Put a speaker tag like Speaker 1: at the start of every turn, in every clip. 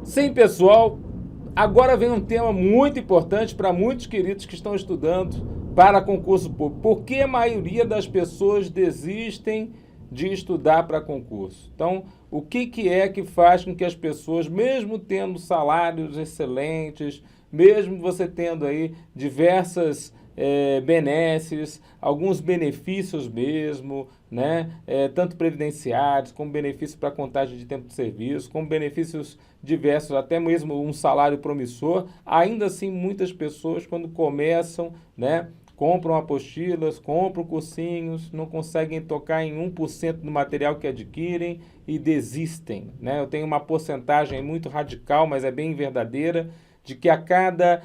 Speaker 1: Sim, pessoal, agora vem um tema muito importante para muitos queridos que estão estudando para concurso público. Por que a maioria das pessoas desistem de estudar para concurso? Então, o que é que faz com que as pessoas, mesmo tendo salários excelentes, mesmo você tendo aí diversas benesses, alguns benefícios mesmo, né? Tanto previdenciários, como benefícios para contagem de tempo de serviço, como benefícios diversos, até mesmo um salário promissor. Ainda assim, muitas pessoas, quando começam, né, compram apostilas, compram cursinhos, não conseguem tocar em 1% do material que adquirem e desistem, né? Eu tenho uma porcentagem muito radical, mas é bem verdadeira, de que a cada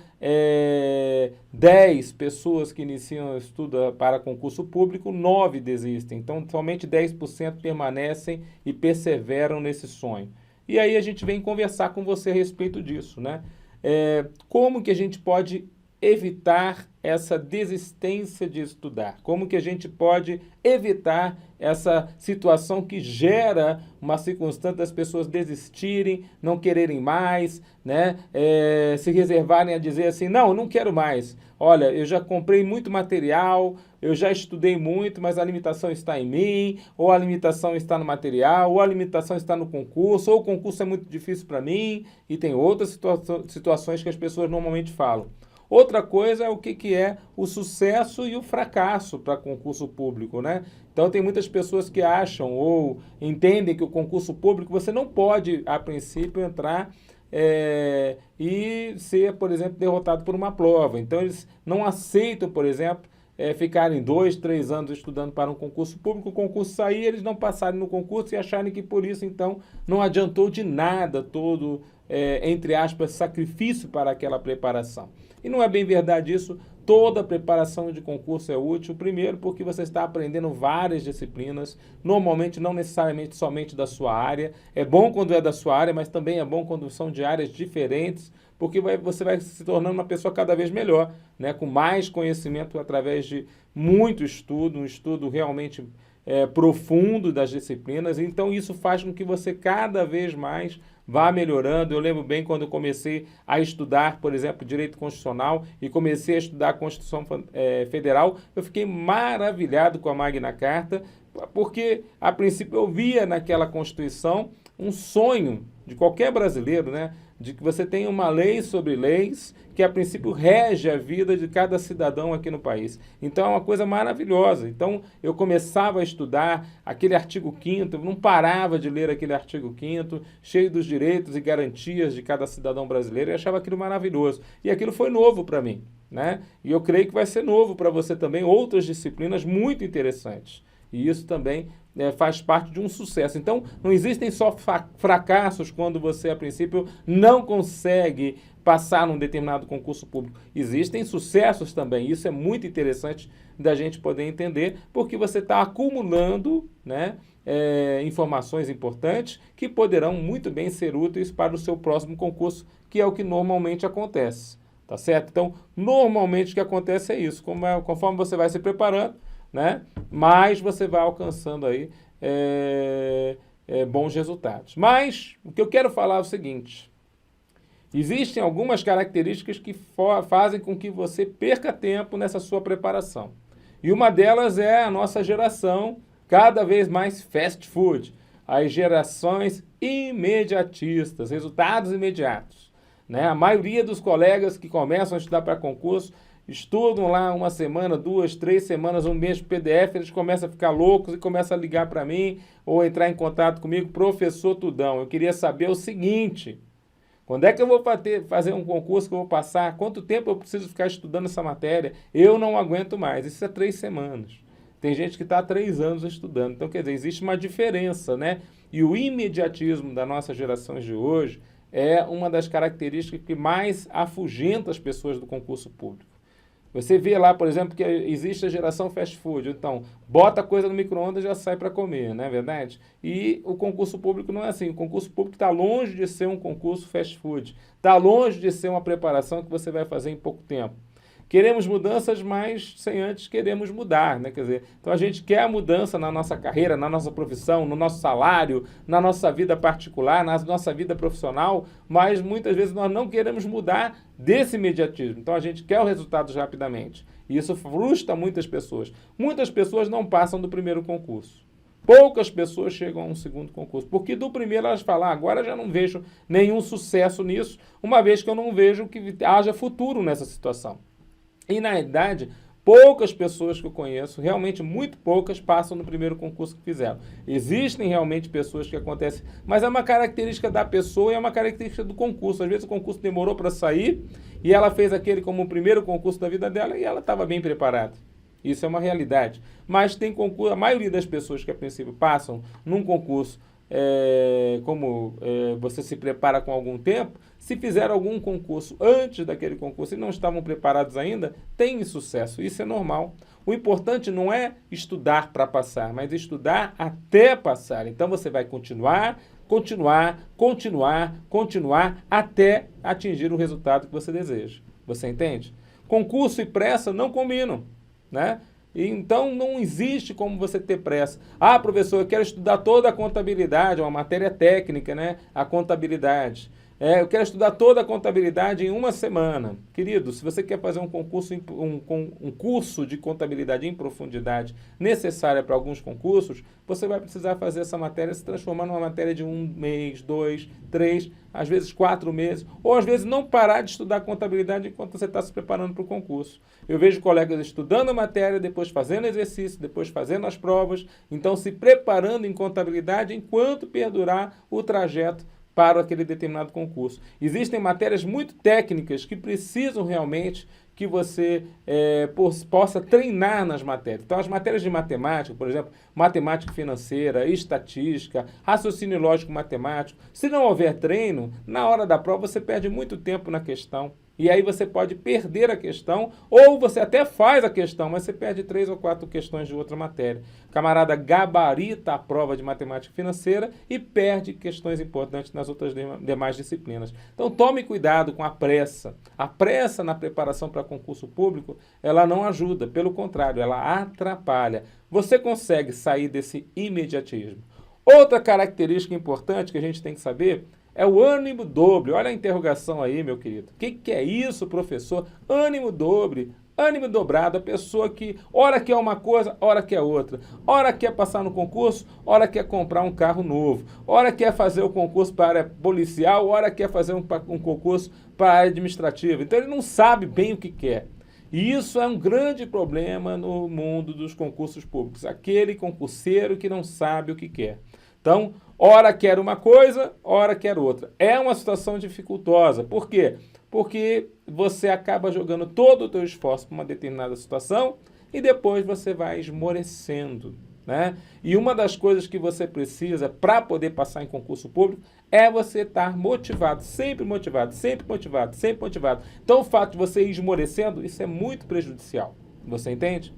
Speaker 1: 10 pessoas que iniciam estudo para concurso público, 9 desistem. Então, somente 10% permanecem e perseveram nesse sonho. E aí a gente vem conversar com você a respeito disso, né? Como que a gente pode evitar essa desistência de estudar? Como que a gente pode evitar essa situação que gera uma circunstância das pessoas desistirem, não quererem mais, né? Se reservarem a dizer assim, não quero mais. Olha, eu já comprei muito material, eu já estudei muito, mas a limitação está em mim, ou a limitação está no material, ou a limitação está no concurso, ou o concurso é muito difícil para mim, e tem outras situações que as pessoas normalmente falam. Outra coisa é o que é o sucesso e o fracasso para concurso público, né? Então tem muitas pessoas que acham ou entendem que o concurso público você não pode, a princípio, entrar e ser, por exemplo, derrotado por uma prova. Então eles não aceitam, por exemplo, ficarem 2, 3 anos estudando para um concurso público, o concurso sair, eles não passarem no concurso e acharem que por isso, então, não adiantou de nada todo, entre aspas, sacrifício para aquela preparação. E não é bem verdade isso. Toda preparação de concurso é útil, primeiro porque você está aprendendo várias disciplinas, normalmente não necessariamente somente da sua área. É bom quando é da sua área, mas também é bom quando são de áreas diferentes, porque você vai se tornando uma pessoa cada vez melhor, né? Com mais conhecimento através de muito estudo, um estudo realmente profundo das disciplinas. Então isso faz com que você cada vez mais vá melhorando. Eu lembro bem quando eu comecei a estudar, por exemplo, Direito Constitucional e comecei a estudar a Constituição Federal, eu fiquei maravilhado com a Magna Carta, porque a princípio eu via naquela Constituição um sonho de qualquer brasileiro, né? De que você tenha uma lei sobre leis que a princípio rege a vida de cada cidadão aqui no país. Então é uma coisa maravilhosa. Então eu começava a estudar aquele artigo 5º, eu não parava de ler aquele artigo 5º, cheio dos direitos e garantias de cada cidadão brasileiro, e achava aquilo maravilhoso. E aquilo foi novo para mim, né? E eu creio que vai ser novo para você também, outras disciplinas muito interessantes. E isso também faz parte de um sucesso. Então, não existem só fracassos quando você, a princípio, não consegue passar num determinado concurso público. Existem sucessos também. Isso é muito interessante da gente poder entender, porque você está acumulando, né, informações importantes que poderão muito bem ser úteis para o seu próximo concurso, que é o que normalmente acontece. Tá certo? Então, normalmente o que acontece é isso. Conforme você vai se preparando, né, mais você vai alcançando aí bons resultados. Mas o que eu quero falar é o seguinte: existem algumas características que fazem com que você perca tempo nessa sua preparação. E uma delas é a nossa geração cada vez mais fast food, as gerações imediatistas, resultados imediatos, né? A maioria dos colegas que começam a estudar para concurso estudam lá uma semana, 2, 3 semanas, um mês de PDF, eles começam a ficar loucos e começam a ligar para mim ou entrar em contato comigo, professor Tudão, eu queria saber o seguinte: quando é que eu vou fazer um concurso que eu vou passar? Quanto tempo eu preciso ficar estudando essa matéria? Eu não aguento mais. Isso é 3 semanas. Tem gente que está há 3 anos estudando. Então, quer dizer, existe uma diferença, né? E o imediatismo da nossa geração de hoje é uma das características que mais afugenta as pessoas do concurso público. Você vê lá, por exemplo, que existe a geração fast food. Então, bota a coisa no micro-ondas e já sai para comer, não é verdade? E o concurso público não é assim. O concurso público está longe de ser um concurso fast food. Está longe de ser uma preparação que você vai fazer em pouco tempo. Queremos mudanças, mas sem antes queremos mudar, né? Quer dizer, então a gente quer a mudança na nossa carreira, na nossa profissão, no nosso salário, na nossa vida particular, na nossa vida profissional, mas muitas vezes nós não queremos mudar desse imediatismo. Então a gente quer os resultados rapidamente. E isso frustra muitas pessoas. Muitas pessoas não passam do primeiro concurso. Poucas pessoas chegam a um segundo concurso, porque do primeiro elas falam, agora já não vejo nenhum sucesso nisso, uma vez que eu não vejo que haja futuro nessa situação. E na realidade, poucas pessoas que eu conheço, realmente muito poucas, passam no primeiro concurso que fizeram. Existem realmente pessoas que acontecem, mas é uma característica da pessoa e é uma característica do concurso. Às vezes o concurso demorou para sair e ela fez aquele como o primeiro concurso da vida dela e ela estava bem preparada. Isso é uma realidade. Mas tem concurso, a maioria das pessoas que a princípio passam num concurso, você se prepara com algum tempo, se fizeram algum concurso antes daquele concurso e não estavam preparados ainda, tem sucesso. Isso é normal. O importante não é estudar para passar, mas estudar até passar. Então você vai continuar até atingir o resultado que você deseja. Você entende? Concurso e pressa não combinam. Né? Então, não existe como você ter pressa. Ah, professor, eu quero estudar toda a contabilidade, uma matéria técnica, né? A contabilidade. Eu quero estudar toda a contabilidade em uma semana. Querido, se você quer fazer um curso de contabilidade em profundidade necessária para alguns concursos, você vai precisar fazer essa matéria se transformar numa matéria de 1 mês, 2, 3, às vezes 4 meses, ou às vezes não parar de estudar contabilidade enquanto você está se preparando para o concurso. Eu vejo colegas estudando a matéria, depois fazendo exercício, depois fazendo as provas, então se preparando em contabilidade enquanto perdurar o trajeto para aquele determinado concurso. Existem matérias muito técnicas que precisam realmente que você possa treinar nas matérias. Então, as matérias de matemática, por exemplo, matemática financeira, estatística, raciocínio lógico matemático, se não houver treino, na hora da prova você perde muito tempo na questão. E aí você pode perder a questão, ou você até faz a questão, mas você perde 3 ou 4 questões de outra matéria. O camarada gabarita a prova de matemática financeira e perde questões importantes nas outras demais disciplinas. Então tome cuidado com a pressa. A pressa na preparação para concurso público, ela não ajuda, pelo contrário, ela atrapalha. Você consegue sair desse imediatismo. Outra característica importante que a gente tem que saber é o ânimo dobre. Olha a interrogação aí, meu querido. O que é isso, professor? Ânimo dobre, ânimo dobrado. A pessoa que ora quer uma coisa, ora quer outra. Ora quer passar no concurso, ora quer comprar um carro novo. Ora quer fazer o concurso para a área policial, ora quer fazer um concurso para a área administrativa. Então ele não sabe bem o que quer. E isso é um grande problema no mundo dos concursos públicos. Aquele concurseiro que não sabe o que quer. Então, ora quer uma coisa, ora quer outra. É uma situação dificultosa. Por quê? Porque você acaba jogando todo o teu esforço para uma determinada situação e depois você vai esmorecendo, né? E uma das coisas que você precisa para poder passar em concurso público é você estar motivado, sempre motivado, sempre motivado, sempre motivado. Então, o fato de você ir esmorecendo, isso é muito prejudicial. Você entende?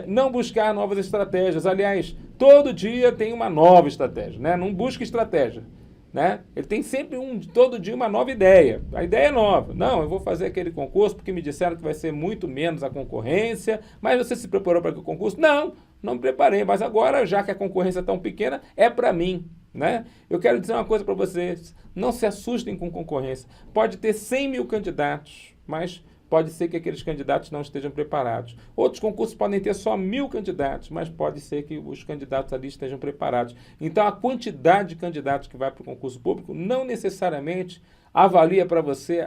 Speaker 1: Não buscar novas estratégias. Aliás, todo dia tem uma nova estratégia, né? Não busca estratégia, né? Ele tem sempre todo dia uma nova ideia. A ideia é nova. Não, eu vou fazer aquele concurso porque me disseram que vai ser muito menos a concorrência, mas você se preparou para aquele concurso? Não, não me preparei, mas agora, já que a concorrência é tão pequena, é para mim, né? Eu quero dizer uma coisa para vocês, não se assustem com concorrência. Pode ter 100 mil candidatos, mas pode ser que aqueles candidatos não estejam preparados. Outros concursos podem ter só 1000 candidatos, mas pode ser que os candidatos ali estejam preparados. Então, a quantidade de candidatos que vai para o concurso público não necessariamente avalia para você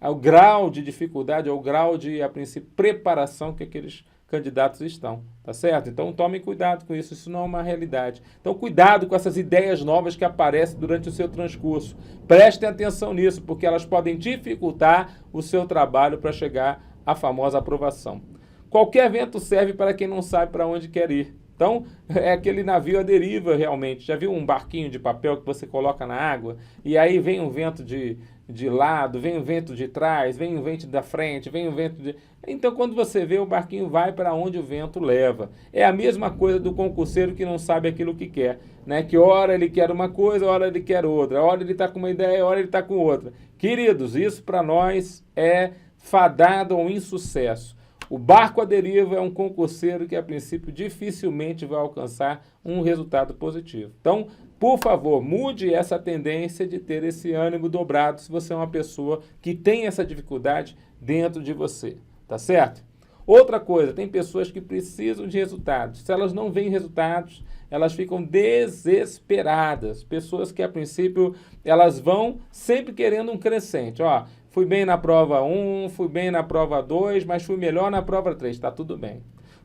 Speaker 1: o grau de dificuldade ou o grau de, a princípio, preparação que aqueles candidatos estão, tá certo? Então tome cuidado com isso, isso não é uma realidade. Então cuidado com essas ideias novas que aparecem durante o seu transcurso. Prestem atenção nisso, porque elas podem dificultar o seu trabalho para chegar à famosa aprovação. Qualquer vento serve para quem não sabe para onde quer ir. Então, é aquele navio à deriva realmente. Já viu um barquinho de papel que você coloca na água e aí vem um vento de lado, vem um vento de trás, vem um vento da frente, vem um vento de... Então, quando você vê, o barquinho vai para onde o vento leva. É a mesma coisa do concurseiro que não sabe aquilo que quer, né? Que ora ele quer uma coisa, ora ele quer outra. Ora ele está com uma ideia, ora ele está com outra. Queridos, isso para nós é fadado ao insucesso. O barco à deriva é um concurseiro que, a princípio, dificilmente vai alcançar um resultado positivo. Então, por favor, mude essa tendência de ter esse ânimo dobrado se você é uma pessoa que tem essa dificuldade dentro de você, tá certo? Outra coisa, tem pessoas que precisam de resultados. Se elas não veem resultados, elas ficam desesperadas. Pessoas que, a princípio, elas vão sempre querendo um crescente. Ó, fui bem na prova 1, fui bem na prova 2, mas fui melhor na prova 3, tá tudo bem.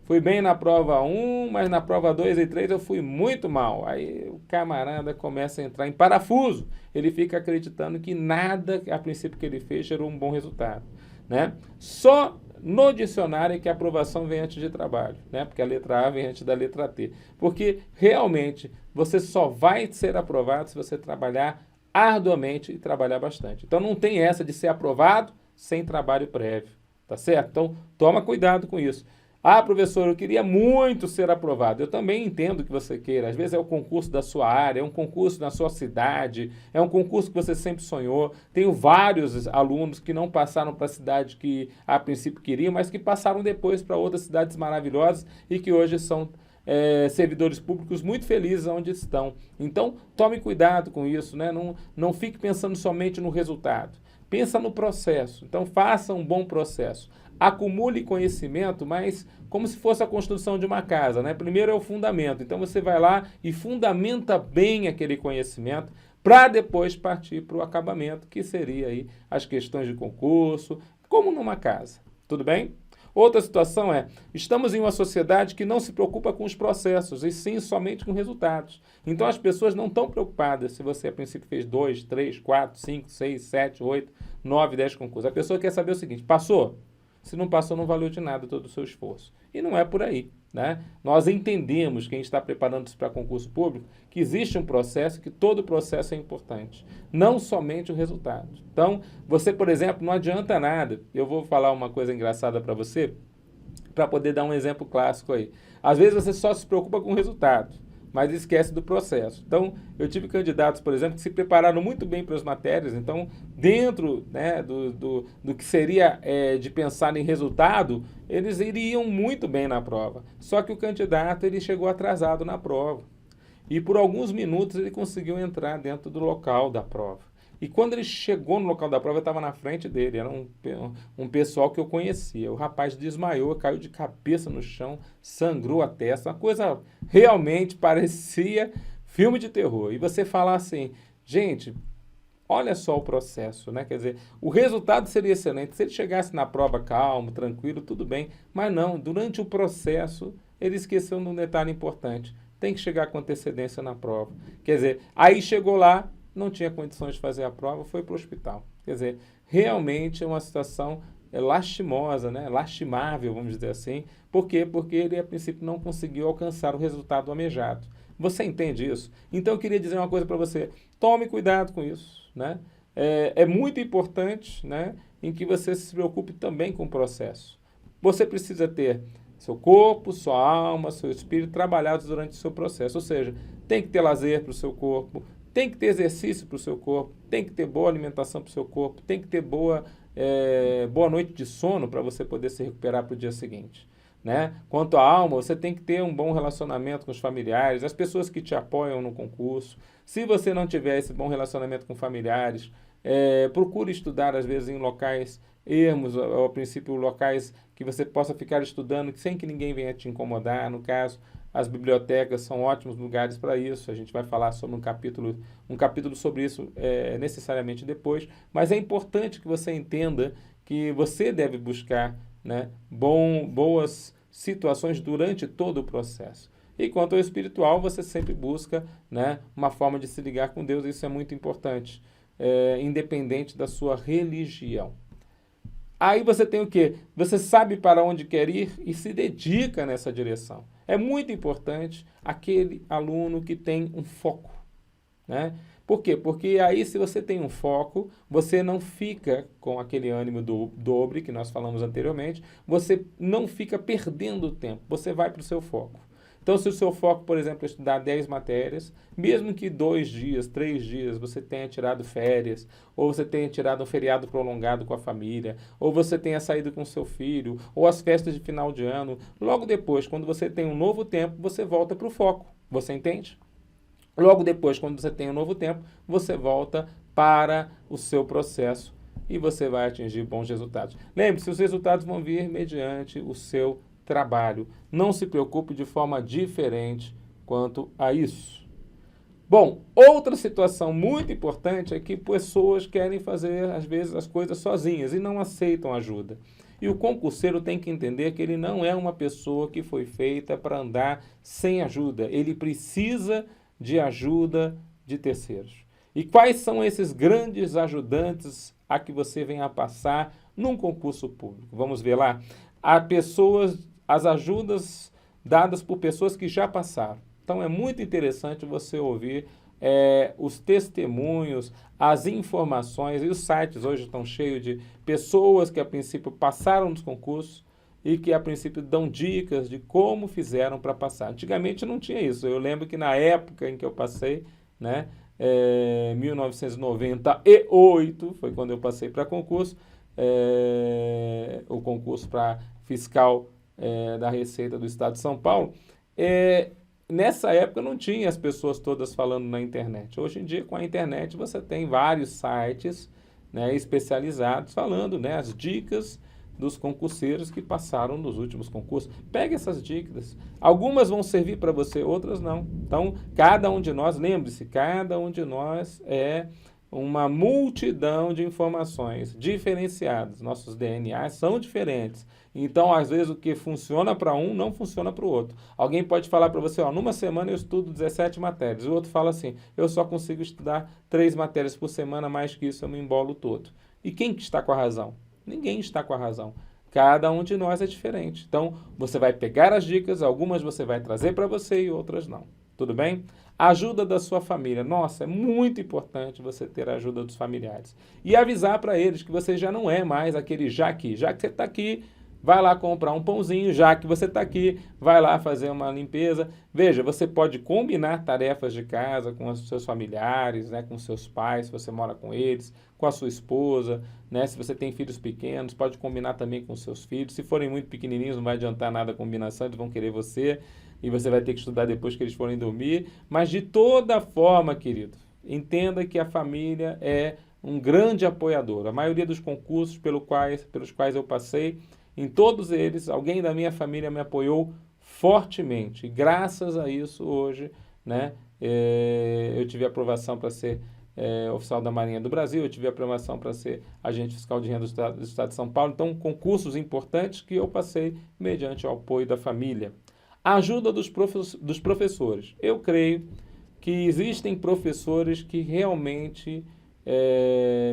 Speaker 1: Fui bem na prova 1, mas na prova 2 e 3 eu fui muito mal. Aí o camarada começa a entrar em parafuso. Ele fica acreditando que nada, a princípio, que ele fez gerou um bom resultado, né? Só no dicionário é que a aprovação vem antes de trabalho, né? Porque a letra A vem antes da letra T. Porque realmente você só vai ser aprovado se você trabalhar arduamente e trabalhar bastante. Então não tem essa de ser aprovado sem trabalho prévio, tá certo? Então toma cuidado com isso. Ah, professor, eu queria muito ser aprovado. Eu também entendo que você queira. Às vezes é o concurso da sua área, é um concurso na sua cidade, é um concurso que você sempre sonhou. Tenho vários alunos que não passaram para a cidade que a princípio queriam, mas que passaram depois para outras cidades maravilhosas e que hoje são servidores públicos muito felizes onde estão. Então, tome cuidado com isso, né? Não fique pensando somente no resultado. Pensa no processo. Então, faça um bom processo. Acumule conhecimento, mas como se fosse a construção de uma casa, né? Primeiro é o fundamento. Então, você vai lá e fundamenta bem aquele conhecimento para depois partir para o acabamento, que seria aí as questões de concurso, como numa casa. Tudo bem? Outra situação é, estamos em uma sociedade que não se preocupa com os processos, e sim somente com resultados. Então as pessoas não estão preocupadas se você a princípio fez 2, 3, 4, 5, 6, 7, 8, 9, 10 concursos. A pessoa quer saber o seguinte, passou? Se não passou, não valeu de nada todo o seu esforço. E não é por aí, né? Nós entendemos, quem está preparando-se para concurso público, que existe um processo, que todo processo é importante, não somente o resultado. Então, você, por exemplo, não adianta nada. Eu vou falar uma coisa engraçada para você, para poder dar um exemplo clássico aí. Às vezes você só se preocupa com o resultado, mas esquece do processo. Então, eu tive candidatos, por exemplo, que se prepararam muito bem para as matérias. Então, dentro, né, do que seria de pensar em resultado, eles iriam muito bem na prova. Só que o candidato ele chegou atrasado na prova. E por alguns minutos ele conseguiu entrar dentro do local da prova. E quando ele chegou no local da prova, eu estava na frente dele. Era um pessoal que eu conhecia. O rapaz desmaiou, caiu de cabeça no chão, sangrou a testa. Uma coisa realmente parecia filme de terror. E você falar assim, gente, olha só o processo, né? Quer dizer, o resultado seria excelente. Se ele chegasse na prova calmo, tranquilo, tudo bem. Mas não, durante o processo, ele esqueceu de um detalhe importante. Tem que chegar com antecedência na prova. Quer dizer, aí chegou lá, não tinha condições de fazer a prova, foi para o hospital. Quer dizer, realmente é uma situação lastimosa, né? Lastimável, vamos dizer assim. Por quê? Porque ele, a princípio, não conseguiu alcançar o resultado almejado. Você entende isso? Então, eu queria dizer uma coisa para você. Tome cuidado com isso, né? É muito importante, né, em que você se preocupe também com o processo. Você precisa ter seu corpo, sua alma, seu espírito trabalhados durante o seu processo. Ou seja, tem que ter lazer para o seu corpo, tem que ter exercício para o seu corpo, tem que ter boa alimentação para o seu corpo, tem que ter boa noite de sono para você poder se recuperar para o dia seguinte, né? Quanto à alma, você tem que ter um bom relacionamento com os familiares, as pessoas que te apoiam no concurso. Se você não tiver esse bom relacionamento com familiares, procure estudar, às vezes, em locais ermos, ao princípio, locais que você possa ficar estudando sem que ninguém venha te incomodar. No caso, as bibliotecas são ótimos lugares para isso. A gente vai falar sobre um capítulo sobre isso necessariamente depois. Mas é importante que você entenda que você deve buscar, né, boas situações durante todo o processo. E quanto ao espiritual, você sempre busca, né, uma forma de se ligar com Deus. Isso é muito importante, independente da sua religião. Aí você tem o quê? Você sabe para onde quer ir e se dedica nessa direção. É muito importante aquele aluno que tem um foco, né? Por quê? Porque aí, se você tem um foco, você não fica com aquele ânimo dobre que nós falamos anteriormente, você não fica perdendo tempo, você vai para o seu foco. Então, se o seu foco, por exemplo, é estudar 10 matérias, mesmo que 2 dias, 3 dias, você tenha tirado férias, ou você tenha tirado um feriado prolongado com a família, ou você tenha saído com seu filho, ou as festas de final de ano, logo depois, quando você tem um novo tempo, você volta para o foco. Você entende? Logo depois, quando você tem um novo tempo, você volta para o seu processo e você vai atingir bons resultados. Lembre-se, os resultados vão vir mediante o seu trabalho. Não se preocupe de forma diferente quanto a isso. Bom, outra situação muito importante é que pessoas querem fazer, às vezes, as coisas sozinhas e não aceitam ajuda. E o concurseiro tem que entender que ele não é uma pessoa que foi feita para andar sem ajuda. Ele precisa de ajuda de terceiros. E quais são esses grandes ajudantes a que você venha a passar num concurso público? Vamos ver lá. Há pessoas, as ajudas dadas por pessoas que já passaram. Então é muito interessante você ouvir os testemunhos, as informações, e os sites hoje estão cheios de pessoas que a princípio passaram nos concursos e que a princípio dão dicas de como fizeram para passar. Antigamente não tinha isso. Eu lembro que na época em que eu passei, né, 1998, foi quando eu passei para concurso, o concurso para fiscal da Receita do Estado de São Paulo. Nessa época não tinha as pessoas todas falando na internet. Hoje em dia, com a internet, você tem vários sites, né, especializados falando, né, as dicas dos concurseiros que passaram nos últimos concursos. Pegue essas dicas. Algumas vão servir para você, outras não. Então, cada um de nós, lembre-se, cada um de nós é uma multidão de informações diferenciadas. Nossos DNAs são diferentes. Então, às vezes, o que funciona para um não funciona para o outro. Alguém pode falar para você, ó, numa semana eu estudo 17 matérias. O outro fala assim, eu só consigo estudar 3 matérias por semana, mais que isso eu me embolo todo. E quem que está com a razão? Ninguém está com a razão. Cada um de nós é diferente. Então, você vai pegar as dicas, algumas você vai trazer para você e outras não. Tudo bem? Ajuda da sua família. Nossa, é muito importante você ter a ajuda dos familiares. E avisar para eles que você já não é mais aquele já que você está aqui, vai lá comprar um pãozinho, já que você está aqui, vai lá fazer uma limpeza. Veja, você pode combinar tarefas de casa com os seus familiares, né, com seus pais, se você mora com eles, com a sua esposa, né, se você tem filhos pequenos, pode combinar também com os seus filhos. Se forem muito pequenininhos, não vai adiantar nada a combinação, eles vão querer você e você vai ter que estudar depois que eles forem dormir. Mas de toda forma, querido, entenda que a família é um grande apoiador. A maioria dos concursos pelos quais eu passei, em todos eles, alguém da minha família me apoiou fortemente. E graças a isso, hoje, né, eu tive aprovação para ser oficial da Marinha do Brasil, eu tive aprovação para ser agente fiscal de renda do Estado de São Paulo. Então, concursos importantes que eu passei mediante o apoio da família. A ajuda dos professores. Eu creio que existem professores que realmente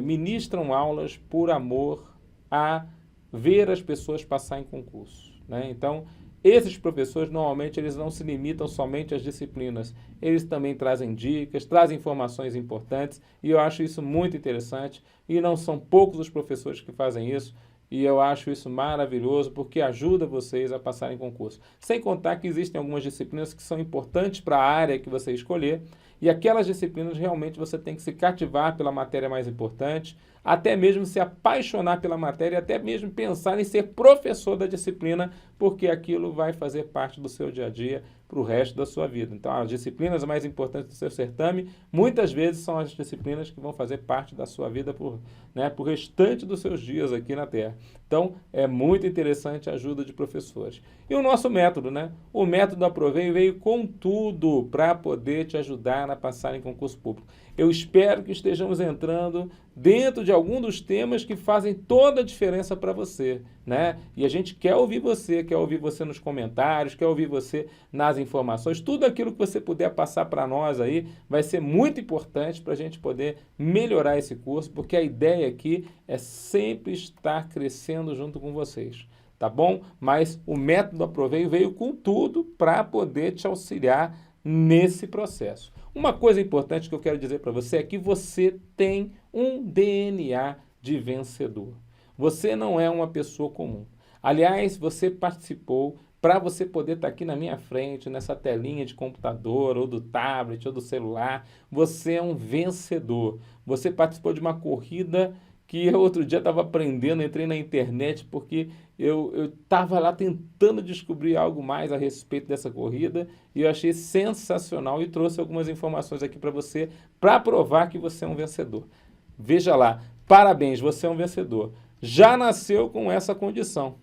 Speaker 1: ministram aulas por amor a ver as pessoas passar em concurso, né? Então, esses professores, normalmente, eles não se limitam somente às disciplinas. Eles também trazem dicas, trazem informações importantes, e eu acho isso muito interessante. E não são poucos os professores que fazem isso, e eu acho isso maravilhoso, porque ajuda vocês a passarem em concurso. Sem contar que existem algumas disciplinas que são importantes para a área que você escolher, e aquelas disciplinas realmente você tem que se cativar pela matéria mais importante, até mesmo se apaixonar pela matéria, até mesmo pensar em ser professor da disciplina, porque aquilo vai fazer parte do seu dia a dia para o resto da sua vida. Então, as disciplinas mais importantes do seu certame, muitas vezes são as disciplinas que vão fazer parte da sua vida por restante dos seus dias aqui na Terra. Então, é muito interessante a ajuda de professores. E o nosso método, né? O método Aprovei veio com tudo para poder te ajudar a passar em concurso público. Eu espero que estejamos entrando dentro de algum dos temas que fazem toda a diferença para você, né? E a gente quer ouvir você nos comentários, quer ouvir você nas informações. Tudo aquilo que você puder passar para nós aí vai ser muito importante para a gente poder melhorar esse curso, porque a ideia aqui é sempre estar crescendo junto com vocês, tá bom? Mas o método Aprovei veio com tudo para poder te auxiliar nesse processo. Uma coisa importante que eu quero dizer para você é que você tem um DNA de vencedor. Você não é uma pessoa comum. Aliás, você participou para você poder estar aqui na minha frente, nessa telinha de computador, ou do tablet, ou do celular. Você é um vencedor. Você participou de uma corrida que eu outro dia estava aprendendo, entrei na internet porque eu estava lá tentando descobrir algo mais a respeito dessa corrida e eu achei sensacional e trouxe algumas informações aqui para você para provar que você é um vencedor. Veja lá, parabéns, você é um vencedor. Já nasceu com essa condição.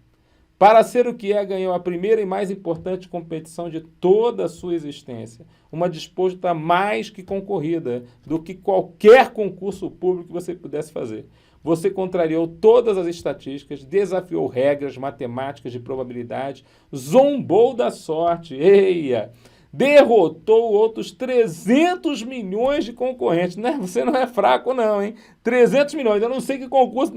Speaker 1: Para ser o que é, ganhou a primeira e mais importante competição de toda a sua existência. Uma disputa mais que concorrida do que qualquer concurso público que você pudesse fazer. Você contrariou todas as estatísticas, desafiou regras matemáticas de probabilidade, zombou da sorte, eia! Derrotou outros 300 milhões de concorrentes. Né? Você não é fraco não, hein? 300 milhões. Eu não sei que concurso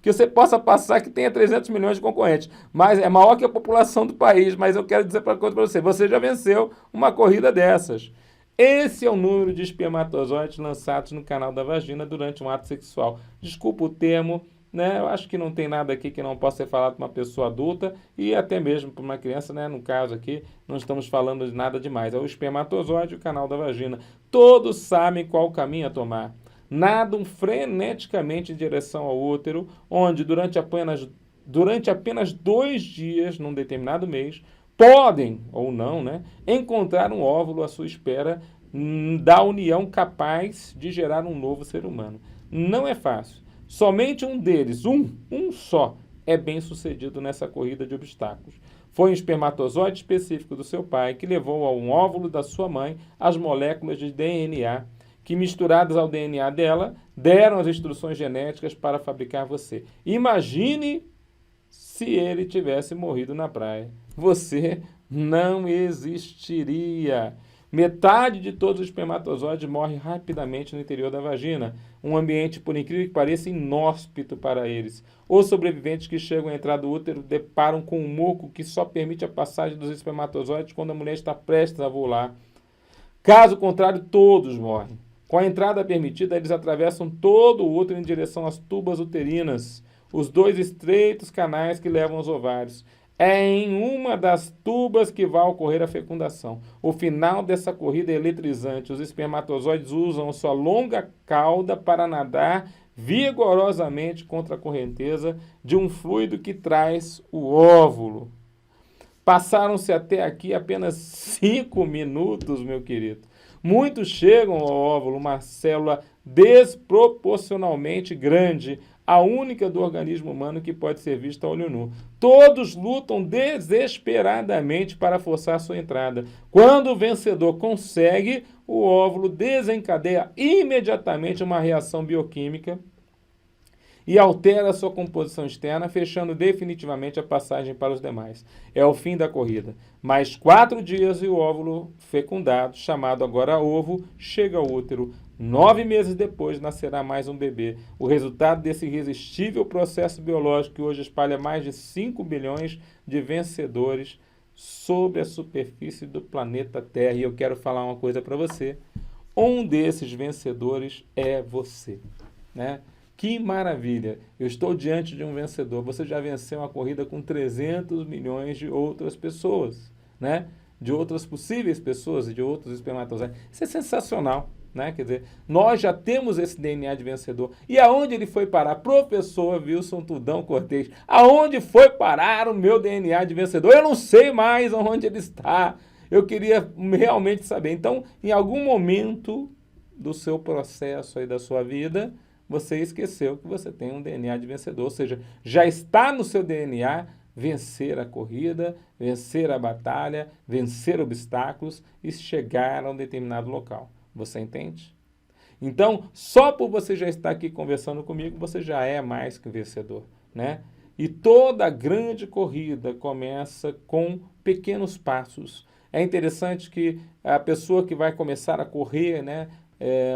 Speaker 1: que você possa passar que tenha 300 milhões de concorrentes. Mas é maior que a população do país. Mas eu quero dizer para você, você já venceu uma corrida dessas. Esse é o número de espermatozoides lançados no canal da vagina durante um ato sexual. Desculpa o termo, né? Eu acho que não tem nada aqui que não possa ser falado para uma pessoa adulta e até mesmo para uma criança, né? No caso aqui, não estamos falando de nada demais. É o espermatozoide e o canal da vagina. Todos sabem qual o caminho a tomar. Nadam freneticamente em direção ao útero, onde durante apenas 2 dias, num determinado mês, podem, ou não, né, encontrar um óvulo à sua espera da união capaz de gerar um novo ser humano. Não é fácil. Somente um deles, um só, é bem sucedido nessa corrida de obstáculos. Foi um espermatozoide específico do seu pai que levou a um óvulo da sua mãe as moléculas de DNA, que misturadas ao DNA dela, deram as instruções genéticas para fabricar você. Imagine se ele tivesse morrido na praia. Você não existiria. Metade de todos os espermatozoides morre rapidamente no interior da vagina, um ambiente, por incrível que pareça, inóspito para eles. Os sobreviventes que chegam a entrar do útero deparam com um muco que só permite a passagem dos espermatozoides quando a mulher está prestes a voar. Caso contrário, todos morrem. Com a entrada permitida, eles atravessam todo o útero em direção às tubas uterinas, os 2 estreitos canais que levam aos ovários. É em uma das tubas que vai ocorrer a fecundação. O final dessa corrida é eletrizante. Os espermatozoides usam sua longa cauda para nadar vigorosamente contra a correnteza de um fluido que traz o óvulo. Passaram-se até aqui apenas 5 minutos, meu querido. Muitos chegam ao óvulo, uma célula desproporcionalmente grande, a única do organismo humano que pode ser vista a olho nu. Todos lutam desesperadamente para forçar sua entrada. Quando o vencedor consegue, o óvulo desencadeia imediatamente uma reação bioquímica e altera sua composição externa, fechando definitivamente a passagem para os demais. É o fim da corrida. Mais 4 dias e o óvulo fecundado, chamado agora ovo, chega ao útero. 9 meses depois nascerá mais um bebê. O resultado desse irresistível processo biológico que hoje espalha mais de 5 bilhões de vencedores sobre a superfície do planeta Terra. E eu quero falar uma coisa para você. Um desses vencedores é você, né? Que maravilha! Eu estou diante de um vencedor. Você já venceu uma corrida com 300 milhões de outras pessoas, né? De outras possíveis pessoas e de outros espermatozoides. Isso é sensacional, né? Quer dizer, nós já temos esse DNA de vencedor. E aonde ele foi parar? Professor Wilson Tudão Cortez. Aonde foi parar o meu DNA de vencedor? Eu não sei mais onde ele está. Eu queria realmente saber. Então, em algum momento do seu processo aí da sua vida, você esqueceu que você tem um DNA de vencedor, ou seja, já está no seu DNA vencer a corrida, vencer a batalha, vencer obstáculos e chegar a um determinado local. Você entende? Então, só por você já estar aqui conversando comigo, você já é mais que vencedor, né? E toda grande corrida começa com pequenos passos. É interessante que a pessoa que vai começar a correr, né,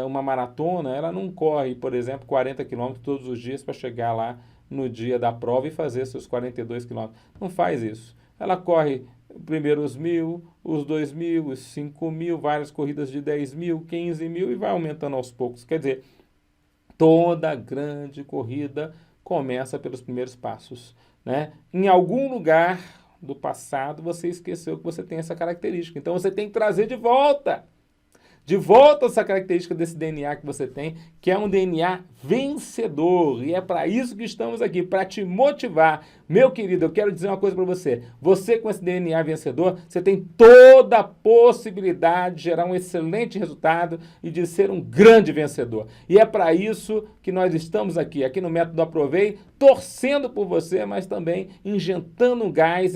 Speaker 1: uma maratona, ela não corre, por exemplo, 40 quilômetros todos os dias para chegar lá no dia da prova e fazer seus 42 quilômetros. Não faz isso. Ela corre primeiro os 1.000, os 2.000, os 5.000, várias corridas de 10.000, 15.000 e vai aumentando aos poucos. Quer dizer, toda grande corrida começa pelos primeiros passos, né? Em algum lugar do passado, você esqueceu que você tem essa característica. Então você tem que trazer de volta essa característica desse DNA que você tem, que é um DNA vencedor. E é para isso que estamos aqui, para te motivar. Meu querido, eu quero dizer uma coisa para você. Você com esse DNA vencedor, você tem toda a possibilidade de gerar um excelente resultado e de ser um grande vencedor. E é para isso que nós estamos aqui no Método Aprovei, torcendo por você, mas também injetando um gás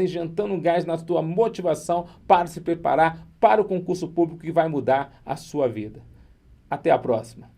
Speaker 1: na tua motivação para se preparar para o concurso público que vai mudar a sua vida. Até a próxima.